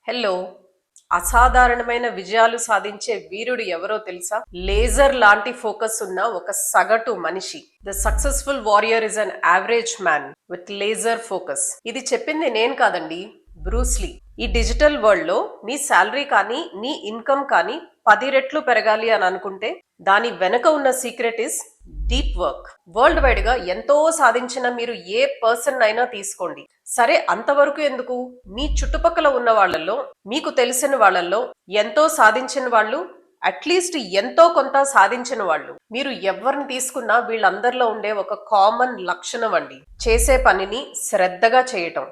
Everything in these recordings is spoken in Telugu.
హలో. అసాధారణమైన విజయాలు సాధించే వీరుడు ఎవరో తెలుసా? లేజర్ లాంటి ఫోకస్ ఉన్న ఒక సగటు మనిషి. The successful warrior is an average man with laser focus. ఇది చెప్పింది నేను కాదండి, బ్రూస్లీ. ఈ డిజిటల్ వరల్డ్ లో మీ శాలరీ కానీ మీ ఇన్కమ్ కానీ 10 రెట్లు పెరగాలి అని అనుకుంటే దాని వెనక ఉన్న secret is deep work. World wide గా ఎంతో సాధించిన మీరు ఏ పర్సన్ అయినా తీసుకోండి, సరే అంతవరకు ఎందుకు, మీ చుట్టుపక్కల ఉన్న వాళ్ళల్లో మీకు తెలిసిన వాళ్ళల్లో ఎంతో సాధించిన వాళ్ళు, అట్లీస్ట్ ఎంతో కొంత సాధించిన వాళ్ళు, మీరు ఎవరిని తీసుకున్నా వీళ్ళందరిలో ఉండే ఒక కామన్ లక్షణం అండి, చేసే పనిని శ్రద్ధగా చేయటం.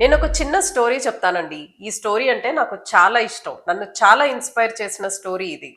నేను ఒక చిన్న స్టోరీ చెప్తానండి. ఈ స్టోరీ అంటే నాకు చాలా ఇష్టం, నన్ను చాలా ఇన్స్పైర్ చేసిన స్టోరీ ఇది.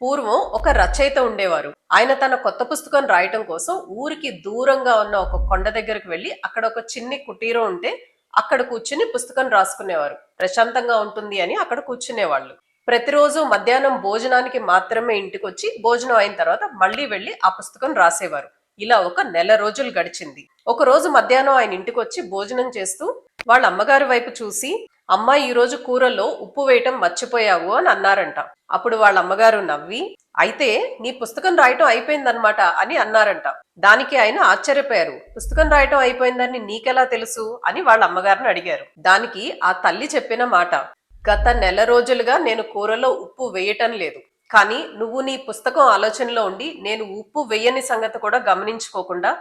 పూర్వం ఒక రచయిత ఉండేవారు. ఆయన తన కొత్త పుస్తకం రాయటం కోసం ఊరికి దూరంగా ఉన్న ఒక కొండ దగ్గరకు వెళ్లి అక్కడ ఒక చిన్ని కుటీరం ఉంటే అక్కడ కూర్చుని పుస్తకం రాసుకునేవారు. ప్రశాంతంగా ఉంటుంది అని అక్కడ కూర్చునేవాళ్ళు. ప్రతిరోజు మధ్యాహ్నం భోజనానికి మాత్రమే ఇంటికి వచ్చి భోజనం అయిన తర్వాత మళ్ళీ వెళ్లి ఆ పుస్తకం రాసేవారు. ఇలా ఒక నెల రోజులు గడిచింది. ఒక రోజు మధ్యాహ్నం ఆయన ఇంటికి వచ్చి భోజనం చేస్తూ వాళ్ళ అమ్మగారి వైపు చూసి, అమ్మాయి ఈ రోజు కూరల్లో ఉప్పు వేయటం మర్చిపోయావు అని అన్నారంట. అప్పుడు వాళ్ళ అమ్మగారు నవ్వి, అయితే నీ పుస్తకం రాయటం అయిపోయిందనమాట అని అన్నారంట. దానికి ఆయన ఆశ్చర్యపోయారు. పుస్తకం రాయటం అయిపోయిందని నీకెలా తెలుసు అని వాళ్ళ అమ్మగారిని అడిగారు. దానికి ఆ తల్లి చెప్పిన మాట, గత నెల రోజులుగా నేను కూరలో ఉప్పు వేయటం లేదు, కానీ నువ్వు నీ పుస్తకం ఆలోచనలో ఉండి నేను ఉప్పు వేయని సంగతి కూడా గమనించుకోకుండా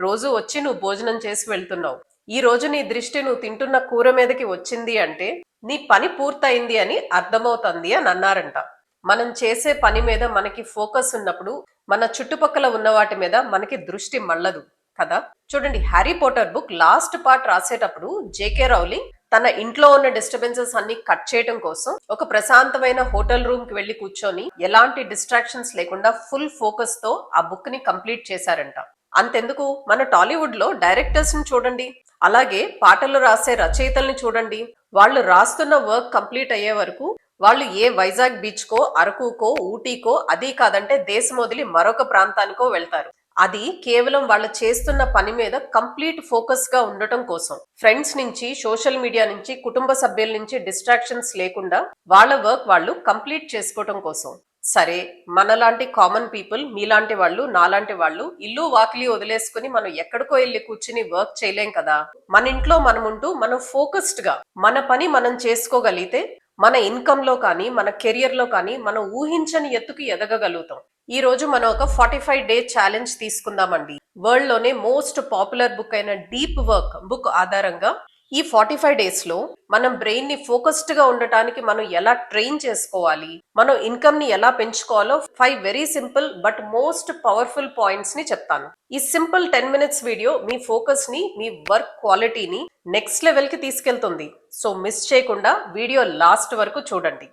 రోజు వచ్చి నువ్వు భోజనం చేసి వెళ్తున్నావు. ఈ రోజు నీ దృష్టి నువ్వు తింటున్న కూర మీదకి వచ్చింది అంటే నీ పని పూర్తయింది అని అర్థమవుతుంది అని అన్నారంట. మనం చేసే పని మీద మనకి ఫోకస్ ఉన్నప్పుడు మన చుట్టుపక్కల ఉన్న వాటి మీద మనకి దృష్టి మళ్ళదు కదా. చూడండి, Harry Potter book last part రాసేటప్పుడు జేకే రౌలింగ్ తన ఇంట్లో ఉన్న డిస్టర్బెన్సెస్ అన్ని కట్ చేయడం కోసం ఒక ప్రశాంతమైన హోటల్ రూమ్ కి వెళ్లి కూర్చొని ఎలాంటి డిస్ట్రాక్షన్స్ లేకుండా ఫుల్ ఫోకస్ తో ఆ బుక్ ని కంప్లీట్ చేశారంట. అంతెందుకు, మన టాలీవుడ్ లో డైరెక్టర్స్ ని చూడండి, అలాగే పాటలు రాసే రచయితల్ని చూడండి. వాళ్ళు రాస్తున్న వర్క్ కంప్లీట్ అయ్యే వరకు వాళ్ళు ఏ వైజాగ్ బీచ్ కో, అరకుకో, ఊటీకో, అది కాదంటే దేశం వదిలి మరొక ప్రాంతానికో వెళ్తారు. అది కేవలం వాళ్ళు చేస్తున్న పని మీద కంప్లీట్ ఫోకస్ గా ఉండటం కోసం. ఫ్రెండ్స్ నుంచి, సోషల్ మీడియా నుంచి, కుటుంబ సభ్యుల నుంచి డిస్ట్రాక్షన్స్ లేకుండా వాళ్ళ వర్క్ వాళ్ళు కంప్లీట్ చేసుకోవటం కోసం. సరే, మనలాంటి కామన్ పీపుల్, మీలాంటి వాళ్ళు, నాలాంటి వాళ్ళు ఇల్లు వాకిలి వదిలేసుకుని మనం ఎక్కడికో వెళ్ళి కూర్చుని వర్క్ చేయలేం కదా. మన ఇంట్లో మనం ఉంటూ మనం ఫోకస్డ్ గా మన పని మనం చేసుకోగలిగితే మన ఇన్కమ్ లో కానీ మన కెరియర్ లో కానీ మనం ఊహించని ఎత్తుకు ఎదగగలుగుతాం. ఈ రోజు మనం ఒక 45-డే ఛాలెంజ్ తీసుకుందామండి. వరల్డ్ లోనే మోస్ట్ పాపులర్ బుక్ అయిన డీప్ వర్క్ బుక్ ఆధారంగా ఈ 45 డేస్ లో మనం బ్రెయిన్ ని ఫోకస్డ్ గా ఉండటానికి మనం ఎలా ట్రైన్ చేసుకోవాలి, మనం ఇన్కమ్ ని ఎలా పెంచుకోవాలో 5 very simple but most powerful points ని చెప్తాను. ఈ సింపుల్ 10 మినిట్స్ వీడియో మీ ఫోకస్ ని, మీ వర్క్ క్వాలిటీని నెక్స్ట్ లెవెల్ కి తీసుకెళ్తుంది. సో మిస్ చేయకుండా వీడియో లాస్ట్ వరకు చూడండి.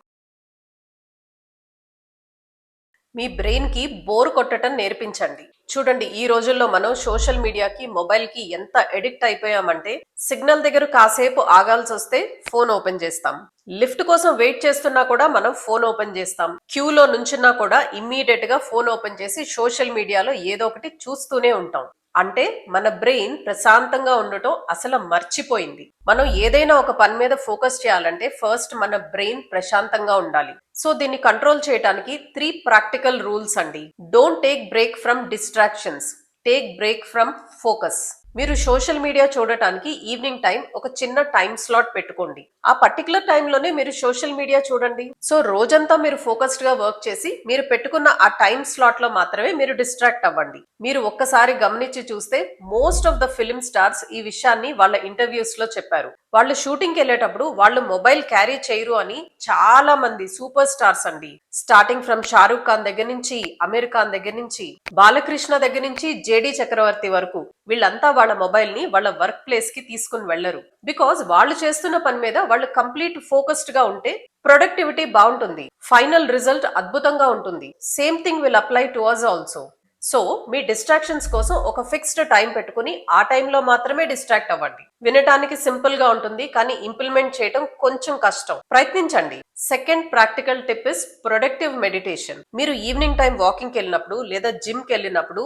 మీ బ్రెయిన్ కి బోర్ కొట్టడం నేర్పించండి. చూడండి, ఈ రోజుల్లో మనం సోషల్ మీడియాకి, మొబైల్ కి ఎంత ఎడిక్ట్ అయిపోయామంటే సిగ్నల్ దగ్గర కాసేపు ఆగాల్సి వస్తే ఫోన్ ఓపెన్ చేస్తాం. లిఫ్ట్ కోసం వెయిట్ చేస్తున్నా కూడా మనం ఫోన్ ఓపెన్ చేస్తాం. క్యూలో నుంచున్నా కూడా ఇమ్మీడియట్ గా ఫోన్ ఓపెన్ చేసి సోషల్ మీడియాలో ఏదో ఒకటి చూస్తూనే ఉంటాం. అంటే మన బ్రెయిన్ ప్రశాంతంగా ఉండటం అసలు మర్చిపోయింది. మనం ఏదైనా ఒక పని మీద ఫోకస్ చేయాలంటే ఫస్ట్ మన బ్రెయిన్ ప్రశాంతంగా ఉండాలి. సో దీన్ని కంట్రోల్ చేయడానికి 3 ప్రాక్టికల్ రూల్స్ అండి. Don't take break from distractions, take break from focus. మీరు సోషల్ మీడియా చూడటానికి ఈవినింగ్ టైం ఒక చిన్న టైం స్లాట్ పెట్టుకోండి. ఆ పర్టికులర్ టైంలోనే మీరు సోషల్ మీడియా చూడండి. సో రోజంతా మీరు ఫోకస్డ్ గా వర్క్ చేసి మీరు పెట్టుకున్న ఆ టైం స్లాట్ లో మాత్రమే మీరు డిస్ట్రాక్ట్ అవ్వండి. మీరు ఒక్కసారి గమనించి చూస్తే most of the film stars ఈ విషయాన్ని వాళ్ళ ఇంటర్వ్యూస్ లో చెప్పారు. వాళ్ళు షూటింగ్ కి వెళ్ళేటప్పుడు వాళ్ళు మొబైల్ క్యారీ చేయరు అని చాలా మంది సూపర్ స్టార్స్ అండి, స్టార్టింగ్ ఫ్రమ్ షారూక్ ఖాన్ దగ్గర నుంచి, అమీర్ ఖాన్ దగ్గర నుంచి, బాలకృష్ణ దగ్గర నుంచి, జేడి చక్రవర్తి వరకు వీళ్ళంతా వాళ్ళ మొబైల్ ని వాళ్ళ వర్క్ ప్లేస్ కి తీసుకుని వెళ్లరు. బికాజ్ వాళ్ళు చేస్తున్న పని మీద వాళ్ళు కంప్లీట్ ఫోకస్డ్ గా ఉంటే ప్రొడక్టివిటీ బాగుంటుంది, ఫైనల్ రిజల్ట్ అద్భుతంగా ఉంటుంది. Same thing will apply to us also. So మీ డిస్ట్రాక్షన్స్ కోసం ఒక ఫిక్స్డ్ టైం పెట్టుకుని ఆ టైంలో మాత్రమే డిస్ట్రాక్ట్ అవ్వండి. వినటానికి సింపుల్ గా ఉంటుంది, కానీ ఇంప్లిమెంట్ చేయడం కొంచెం కష్టం. ప్రయత్నించండి. Second practical tip is productive meditation. మీరు ఈవినింగ్ టైం వాకింగ్ కి వెళ్ళినప్పుడు లేదా జిమ్ కి వెళ్ళినప్పుడు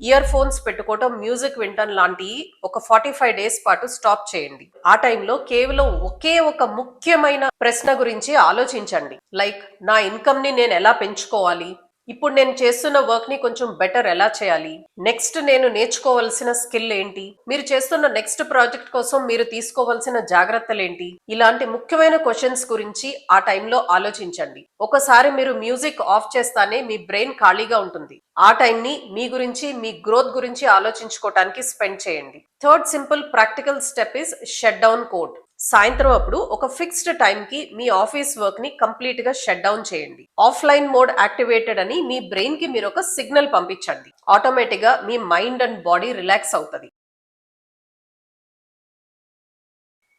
ఇయర్ ఫోన్స్ పెట్టుకోవటం, మ్యూజిక్ వినటం లాంటి ఒక 45 డేస్ పాటు స్టాప్ చేయండి. ఆ టైంలో కేవలం ఒకే ఒక ముఖ్యమైన ప్రశ్న గురించి ఆలోచించండి. లైక్, నా ఇన్కమ్ ని నేను ఎలా పెంచుకోవాలి, ఇప్పుడు నేను చేస్తున్న వర్క్ ని కొంచెం బెటర్ ఎలా చేయాలి, నెక్స్ట్ నేను నేర్చుకోవాల్సిన స్కిల్ ఏంటి, మీరు చేస్తున్న నెక్స్ట్ ప్రాజెక్ట్ కోసం మీరు తీసుకోవాల్సిన జాగ్రత్తలు ఏంటి, ఇలాంటి ముఖ్యమైన క్వశ్చన్స్ గురించి ఆ టైంలో ఆలోచించండి. ఒకసారి మీరు మ్యూజిక్ ఆఫ్ చేస్తానే మీ బ్రెయిన్ ఖాళీగా ఉంటుంది. ఆ టైంని మీ గురించి, మీ గ్రోత్ గురించి ఆలోచించుకోవటానికి స్పెండ్ చేయండి. Third simple practical step is shut down code. సాయంత్రం అప్పుడు ఒక ఫిక్స్డ్ టైం కి మీ ఆఫీస్ వర్క్ ని కంప్లీట్ గా షట్ డౌన్ చేయండి. ఆఫ్లైన్ మోడ్ యాక్టివేటెడ్ అని మీ బ్రెయిన్ కి మీరు ఒక సిగ్నల్ పంపించండి. ఆటోమేటిక్ గా మీ మైండ్ అండ్ బాడీ రిలాక్స్ అవుతుంది.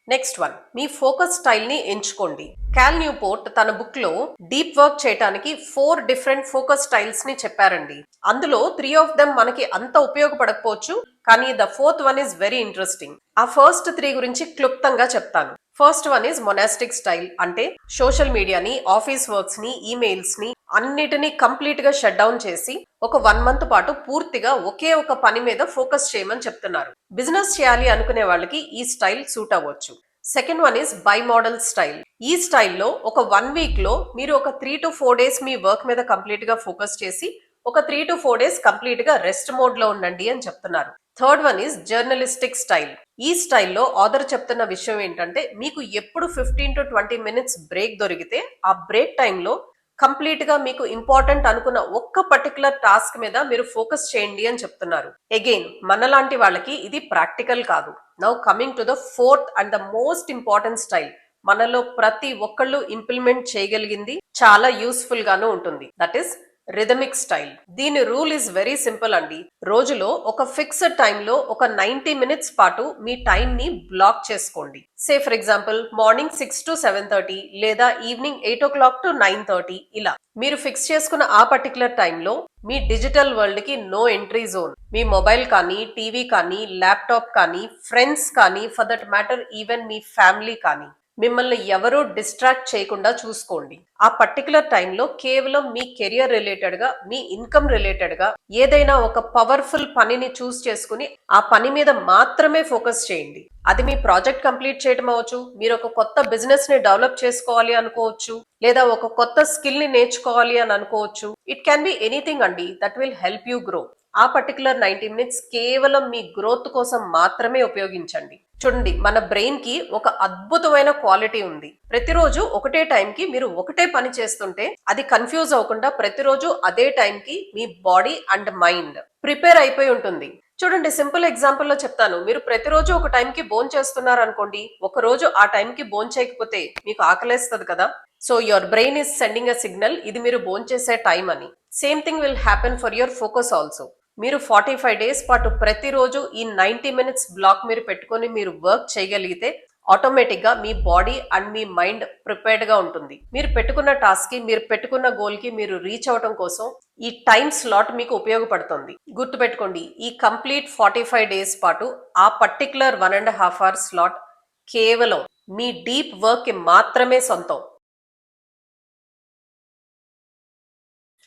నెక్స్ట్ వన్, మీ ఫోకస్ స్టైల్ ని ఎంచుకోండి. కాల్ న్యూపోర్ట్ తన బుక్ లో డీప్ వర్క్ చేయడానికి 4 డిఫరెంట్ ఫోకస్ స్టైల్స్ ని చెప్పారండి. అందులో 3 ఆఫ్ దెమ్ మనకి అంత ఉపయోగపడకపోవచ్చు, కానీ the 4th one is very interesting. ఆ ఫస్ట్ 3 గురించి క్లుప్తంగా చెప్తాను. First one is monastic style. అంటే సోషల్ మీడియాని, ఆఫీస్ వర్క్స్ ని, ఈమెయిల్స్ ని అన్నిటినీ కంప్లీట్ గా షట్ డౌన్ చేసి ఒక 1 మంత్ పాటు పూర్తిగా ఒకే ఒక పని మీద ఫోకస్ చేయమని చెప్తున్నారు. బిజినెస్ చేయాలి అనుకునే వాళ్ళకి ఈ స్టైల్ సూట్ అవ్వచ్చు. Second one is by model style. ఈ స్టైల్లో ఒక 1 వీక్ లో మీరు ఒక 3 to 4 డేస్ మీ వర్క్ మీద కంప్లీట్ గా ఫోకస్ చేసి ఒక 3 to 4 డేస్ కంప్లీట్ గా రెస్ట్ మోడ్ లో ఉండండి అని చెప్తున్నారు. Third one is journalistic style. ఈ స్టైల్లో ఆథర్ చెప్తున్న విషయం ఏంటంటే, మీకు ఎప్పుడు 15 to 20 మినిట్స్ బ్రేక్ దొరికితే ఆ బ్రేక్ టైంలో కంప్లీట్ గా మీకు ఇంపార్టెంట్ అనుకున్న ఒక్క పర్టికులర్ టాస్క్ మీద మీరు ఫోకస్ చేయండి అని చెప్తున్నారు. అగైన్, మనలాంటి వాళ్ళకి ఇది ప్రాక్టికల్ కాదు. Now coming to the fourth and the most important style. మనలో ప్రతి ఒక్కళ్ళు ఇంప్లిమెంట్ చేయగలిగింది, చాలా యూస్ఫుల్ గాను ఉంటుంది. That is rhythmic style. దీని రూల్ ఇస్ వెరీ సింపుల్ అండి. రోజులో ఒక ఫిక్స్డ్ టైంలో ఒక 90 మినిట్స్ పాటు మీ టైం ని బ్లాక్ చేసుకోండి. Say for example, morning 6 to 7:30 లేదా ఈవినింగ్ 8 o'clock to 9:30. ఇలా మీరు ఫిక్స్ చేసుకున్న ఆ పర్టికులర్ టైంలో మీ డిజిటల్ వరల్డ్ కి నో ఎంట్రీ జోన్. మీ మొబైల్ కానీ, టీవీ కానీ, ల్యాప్టాప్ కానీ, ఫ్రెండ్స్ కానీ, for that matter even me family కానీ, మిమ్మల్ని ఎవరూ డిస్ట్రాక్ట్ చేయకుండా చూసుకోండి. ఆ పర్టికులర్ టైంలో కేవలం మీ కెరియర్ రిలేటెడ్ గా, మీ ఇన్కమ్ రిలేటెడ్ గా ఏదైనా ఒక పవర్ఫుల్ పనిని చూస్ చేసుకుని ఆ పని మీద మాత్రమే ఫోకస్ చేయండి. అది మీ ప్రాజెక్ట్ కంప్లీట్ చేయడం అవ్వచ్చు, మీరు ఒక కొత్త బిజినెస్ ని డెవలప్ చేసుకోవాలి అనుకోవచ్చు, లేదా ఒక కొత్త స్కిల్ ని నేర్చుకోవాలి అని అనుకోవచ్చు. ఇట్ క్యాన్ బి ఎనీథింగ్ అండి that will help you grow. ఆ పర్టికులర్ 90 మినిట్స్ కేవలం మీ గ్రోత్ కోసం మాత్రమే ఉపయోగించండి. చూడండి, మన బ్రెయిన్ కి ఒక అద్భుతమైన క్వాలిటీ ఉంది. ప్రతిరోజు ఒకటే టైంకి మీరు ఒకటే పని చేస్తుంటే అది కన్ఫ్యూజ్ అవ్వకుండా ప్రతిరోజు అదే టైంకి మీ బాడీ అండ్ మైండ్ ప్రిపేర్ అయిపోయి ఉంటుంది. చూడండి, సింపుల్ ఎగ్జాంపుల్ లో చెప్తాను. మీరు ప్రతిరోజు ఒక టైంకి బోన్ చేస్తున్నారు అనుకోండి, ఒక రోజు ఆ టైంకి బోన్ చేయకపోతే మీకు ఆకలేస్తుంది కదా. So your brain is sending a signal, ఇది మీరు బోన్ చేసే టైం అని. Same thing will happen for your focus also. మీరు 45 డేస్ పాటు ప్రతిరోజు ఈ 90 మినిట్స్ బ్లాక్ మీరు పెట్టుకొని మీరు వర్క్ చేయగలిగితే ఆటోమేటిక్ గా మీ బాడీ అండ్ మీ మైండ్ ప్రిపేర్డ్ గా ఉంటుంది. మీరు పెట్టుకున్న టాస్క్ కి, మీరు పెట్టుకున్న గోల్ కి మీరు రీచ్ అవడం కోసం ఈ టైం స్లాట్ మీకు ఉపయోగపడుతుంది. గుర్తుపెట్టుకోండి, ఈ కంప్లీట్ 45 డేస్ పాటు ఆ పర్టికులర్ 1.5 hours స్లాట్ కేవలం మీ డీప్ వర్క్ కి మాత్రమే సొంతం.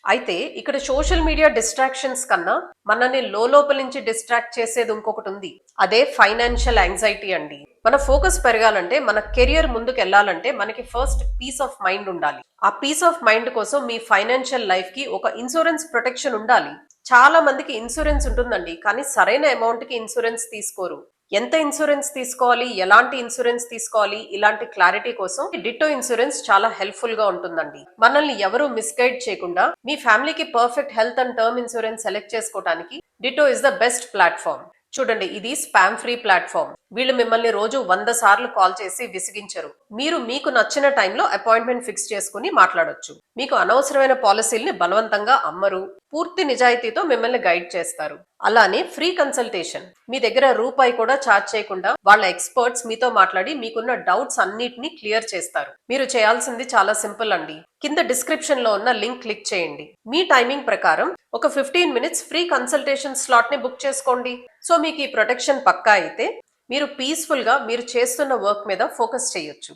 అయితే ఇక్కడ సోషల్ మీడియా డిస్ట్రాక్షన్స్ కన్నా మనల్ని లోపల నుంచి డిస్ట్రాక్ట్ చేసేది ఇంకొకటి ఉంది. అదే ఫైనాన్షియల్ యాంగ్జైటీ అండి. మన ఫోకస్ పెరగాలంటే, మన కెరియర్ ముందుకు వెళ్ళాలంటే మనకి ఫస్ట్ పీస్ ఆఫ్ మైండ్ ఉండాలి. ఆ పీస్ ఆఫ్ మైండ్ కోసం మీ ఫైనాన్షియల్ లైఫ్ కి ఒక ఇన్సూరెన్స్ ప్రొటెక్షన్ ఉండాలి. చాలా మందికి ఇన్సూరెన్స్ ఉంటుందండి, కానీ సరైన అమౌంట్ కి ఇన్సూరెన్స్ తీసుకోరు. ఎంత ఇన్సూరెన్స్ తీసుకోవాలి, ఎలాంటి ఇన్సూరెన్స్ తీసుకోవాలి, ఇలాంటి క్లారిటీ కోసం డిటో ఇన్సూరెన్స్ చాలా హెల్ప్ఫుల్ గా ఉంటుందండి. మనల్ని ఎవరు మిస్గైడ్ చేయకుండా మీ ఫ్యామిలీకి perfect health and term insurance select చేసుకోవడానికి Ditto is the best platform. చూడండి, ఇది స్పామ్ ఫ్రీ ప్లాట్ఫామ్. వీళ్ళు మిమ్మల్ని రోజు 100 సార్లు కాల్ చేసి విసిగించరు. మీరు మీకు నచ్చిన టైంలో అపాయింట్మెంట్ ఫిక్స్ చేసుకుని మాట్లాడొచ్చు. మీకు అనవసరమైన పాలసీల్ని బలవంతంగా అమ్మరు. పూర్తి నిజాయితీతో మిమ్మల్ని గైడ్ చేస్తారు. అలానే ఫ్రీ కన్సల్టేషన్. మీ దగ్గర రూపాయి కూడా ఛార్జ్ చేయకుండా వాళ్ళ ఎక్స్పర్ట్స్ మీతో మాట్లాడి మీకున్న డౌట్స్ అన్నిటినీ క్లియర్ చేస్తారు. మీరు చేయాల్సింది చాలా సింపుల్ అండి. కింద డిస్క్రిప్షన్ లో ఉన్న లింక్ క్లిక్ చేయండి. మీ టైమింగ్ ప్రకారం ఒక 15 మినిట్స్ ఫ్రీ కన్సల్టేషన్ స్లాట్ ని బుక్ చేసుకోండి. సో మీకు ఈ ప్రొటెక్షన్ పక్కా అయితే మీరు పీస్ఫుల్ గా మీరు చేస్తున్న వర్క్ మీద ఫోకస్ చేయొచ్చు.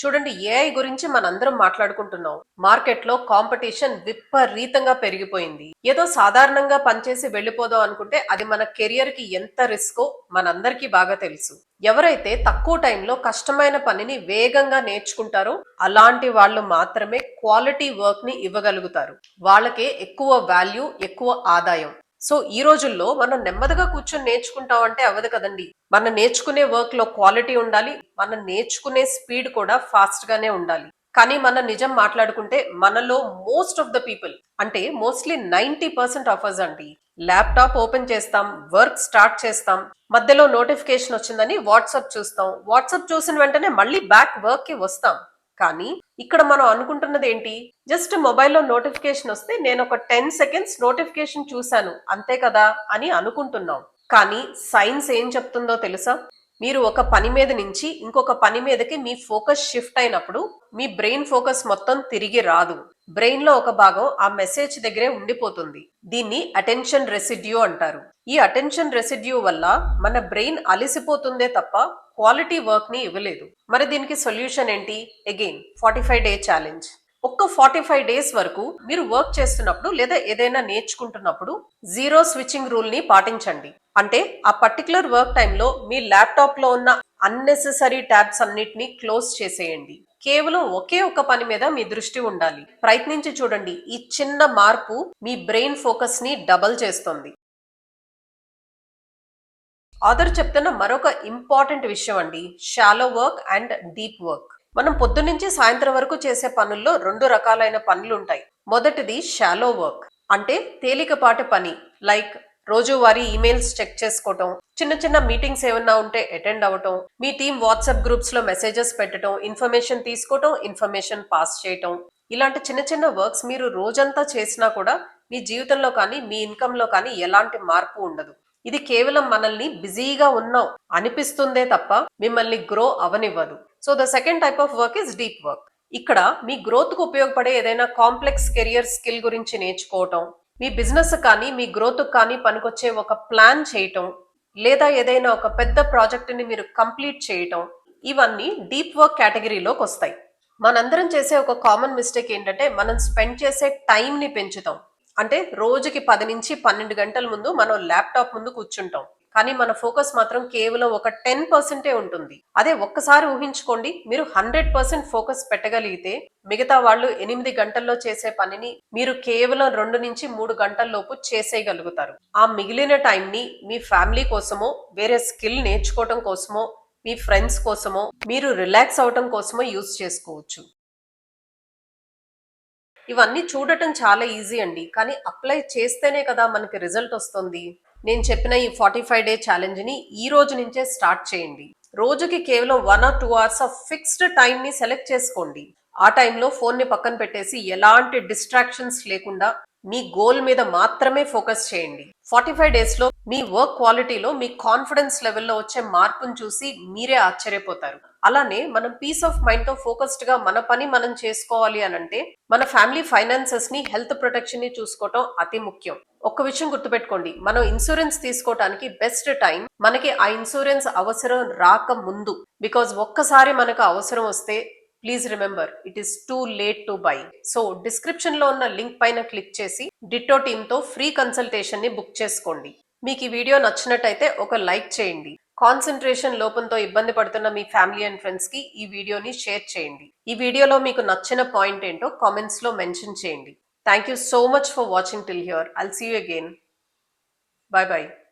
చూడండి, ఏఐ గురించి మనందరం మాట్లాడుకుంటున్నాం. మార్కెట్లో కాంపిటీషన్ విపరీతంగా పెరిగిపోయింది. ఏదో సాధారణంగా పనిచేసి వెళ్ళిపోదాం అనుకుంటే అది మన కెరియర్ కి ఎంత రిస్కో మనందరికీ బాగా తెలుసు. ఎవరైతే తక్కువ టైంలో కష్టమైన పనిని వేగంగా నేర్చుకుంటారో అలాంటి వాళ్ళు మాత్రమే క్వాలిటీ వర్క్ ని ఇవ్వగలుగుతారు. వాళ్ళకే ఎక్కువ వాల్యూ, ఎక్కువ ఆదాయం. సో ఈ రోజుల్లో మనం నెమ్మదిగా కూర్చొని నేర్చుకుంటాం అంటే అవ్వదు కదండి. మనం నేర్చుకునే వర్క్ లో క్వాలిటీ ఉండాలి, మనం నేర్చుకునే స్పీడ్ కూడా ఫాస్ట్ గానే ఉండాలి. కానీ మనం నిజం మాట్లాడుకుంటే మనలో మోస్ట్ ఆఫ్ ద పీపుల్, అంటే మోస్ట్లీ 90% ఆఫ్ అస్ అండి, ల్యాప్టాప్ ఓపెన్ చేస్తాం, వర్క్ స్టార్ట్ చేస్తాం, మధ్యలో నోటిఫికేషన్ వచ్చిందని వాట్సాప్ చూస్తాం, వాట్సాప్ చూసిన వెంటనే మళ్ళీ బ్యాక్ వర్క్ కి వస్తాం. కానీ ఇక్కడ మనం అనుకుంటున్నది ఏంటి? జస్ట్ మొబైల్లో నోటిఫికేషన్ వస్తే నేను ఒక 10 సెకండ్స్ నోటిఫికేషన్ చూశాను అంతే కదా అని అనుకుంటున్నాం. కానీ సైన్స్ ఏం చెప్తుందో తెలుసా? మీరు ఒక పని మీద నుంచి ఇంకొక పని మీదకి మీ ఫోకస్ షిఫ్ట్ అయినప్పుడు మీ బ్రెయిన్ ఫోకస్ మొత్తం తిరిగి రాదు. బ్రెయిన్ లో ఒక భాగం ఆ మెసేజ్ దగ్గరే ఉండిపోతుంది. దీన్ని అటెన్షన్ రెసిడ్యూ అంటారు. ఈ అటెన్షన్ రెసిడ్యూ వల్ల మన బ్రెయిన్ అలిసిపోతుందే తప్ప క్వాలిటీ వర్క్ ని ఇవ్వలేదు. మరి దీనికి సొల్యూషన్ ఏంటి? Again 45 day challenge. ఒక్క 45 డేస్ వరకు మీరు వర్క్ చేస్తున్నప్పుడు లేదా ఏదైనా నేర్చుకుంటున్నప్పుడు జీరో స్విచ్చింగ్ రూల్ ని పాటించండి. అంటే ఆ పర్టికులర్ వర్క్ టైంలో మీ ల్యాప్టాప్ లో ఉన్న అన్నెసెసరీ ట్యాబ్స్ అన్నిటిని క్లోజ్ చేసేయండి. కేవలం ఒకే ఒక పని మీద మీ దృష్టి ఉండాలి. ప్రయత్నించి చూడండి. ఈ చిన్న మార్పు మీ బ్రెయిన్ ఫోకస్ ని డబల్ చేస్తుంది. ఆథర్ చెప్తున్న మరొక ఇంపార్టెంట్ విషయం అండి, shallow work and deep work. మనం పొద్దున్నుంచి సాయంత్రం వరకు చేసే పనుల్లో 2 రకాలైన పనులు ఉంటాయి. మొదటిది షాలో వర్క్, అంటే తేలికపాటి పని, లైక్ రోజువారీ ఈమెయిల్స్ చెక్ చేసుకోవటం, చిన్న చిన్న మీటింగ్స్ ఏమన్నా ఉంటే అటెండ్ అవ్వటం, మీ టీం వాట్సాప్ గ్రూప్స్ లో మెసేజెస్ పెట్టడం, ఇన్ఫర్మేషన్ తీసుకోవటం, ఇన్ఫర్మేషన్ పాస్ చేయటం. ఇలాంటి చిన్న చిన్న వర్క్స్ మీరు రోజంతా చేసినా కూడా మీ జీవితంలో కానీ మీ ఇన్కమ్ లో కానీ ఎలాంటి మార్పు ఉండదు. ఇది కేవలం మనల్ని బిజీగా ఉన్నాం అనిపిస్తుందే తప్ప మిమ్మల్ని గ్రో అవనివ్వదు. So the second type of work is deep work. ఇక్కడ మీ గ్రోత్ కు ఉపయోగపడే ఏదైనా కాంప్లెక్స్ కెరియర్ స్కిల్ గురించి నేర్చుకోవటం, మీ బిజినెస్ కానీ మీ గ్రోత్ కానీ పనికొచ్చే ఒక ప్లాన్ చేయటం, లేదా ఏదైనా ఒక పెద్ద ప్రాజెక్ట్ ని మీరు కంప్లీట్ చేయటం, ఇవన్నీ డీప్ వర్క్ కేటగిరీలోకి వస్తాయి. మనందరం చేసే ఒక కామన్ మిస్టేక్ ఏంటంటే మనం స్పెండ్ చేసే టైం ని పెంచుతాం. అంటే రోజుకి 10 నుంచి 12 గంటల ముందు మనం ల్యాప్టాప్ ముందు కూర్చుంటాం. కానీ మన ఫోకస్ మాత్రం కేవలం ఒక 10% ఉంటుంది. అదే ఒక్కసారి ఊహించుకోండి, మీరు 100% ఫోకస్ పెట్టగలిగితే మిగతా వాళ్ళు 8 గంటల్లో చేసే పనిని మీరు కేవలం 2 నుంచి 3 గంటల్లోపు చేసేయగలుగుతారు. ఆ మిగిలిన టైంని మీ ఫ్యామిలీ కోసమో, వేరే స్కిల్ నేర్చుకోవటం కోసమో, మీ ఫ్రెండ్స్ కోసమో, మీరు రిలాక్స్ అవటం కోసమో యూజ్ చేసుకోవచ్చు. ఇవన్నీ చూడటం చాలా ఈజీ అండి, కానీ అప్లై చేస్తేనే కదా మనకి రిజల్ట్ వస్తుంది. నేను చెప్పిన ఈ 45 డే ఛాలెంజ్ ని ఈ రోజు నుంచే స్టార్ట్ చేయండి. రోజుకి కేవలం 1 or 2 hours of fixed time ని సెలెక్ట్ చేసుకోండి. ఆ టైంలో ఫోన్ ని పక్కన పెట్టేసి ఎలాంటి డిస్ట్రాక్షన్స్ లేకుండా మీ గోల్ మీద మాత్రమే ఫోకస్ చేయండి. 45 డేస్ లో మీ వర్క్ క్వాలిటీలో, మీ కాన్ఫిడెన్స్ లెవెల్లో వచ్చే మార్పును చూసి మీరే ఆశ్చర్యపోతారు. అలానే మనం పీస్ ఆఫ్ మైండ్ తో ఫోకస్డ్ గా మన పని మనం చేసుకోవాలి అని అంటే మన ఫ్యామిలీ ఫైనాన్సెస్ ని, హెల్త్ ప్రొటెక్షన్ ని చూసుకోవటం అతి ముఖ్యం. ఒక్క విషయం గుర్తుపెట్టుకోండి, మనం ఇన్సూరెన్స్ తీసుకోవటానికి బెస్ట్ టైం మనకి ఆ ఇన్సూరెన్స్ అవసరం రాక ముందు. బికాజ్ ఒక్కసారి మనకు అవసరం వస్తే please remember it is too late to buy. So description లో ఉన్న లింక్ పైన క్లిక్ చేసి డిట్టో టీమ్ తో ఫ్రీ కన్సల్టేషన్ ని బుక్ చేసుకోండి. మీకు ఈ వీడియో నచ్చినట్టయితే ఒక లైక్ చేయండి. కాన్సన్ట్రేషన్ లోపంతో ఇబ్బంది పడుతున్న మీ ఫ్యామిలీ అండ్ ఫ్రెండ్స్ కి ఈ వీడియోని షేర్ చేయండి. ఈ వీడియోలో మీకు నచ్చిన పాయింట్ ఏంటో కామెంట్స్ లో మెన్షన్ చేయండి. Thank you so much for watching till here. I'll see you again. Bye bye.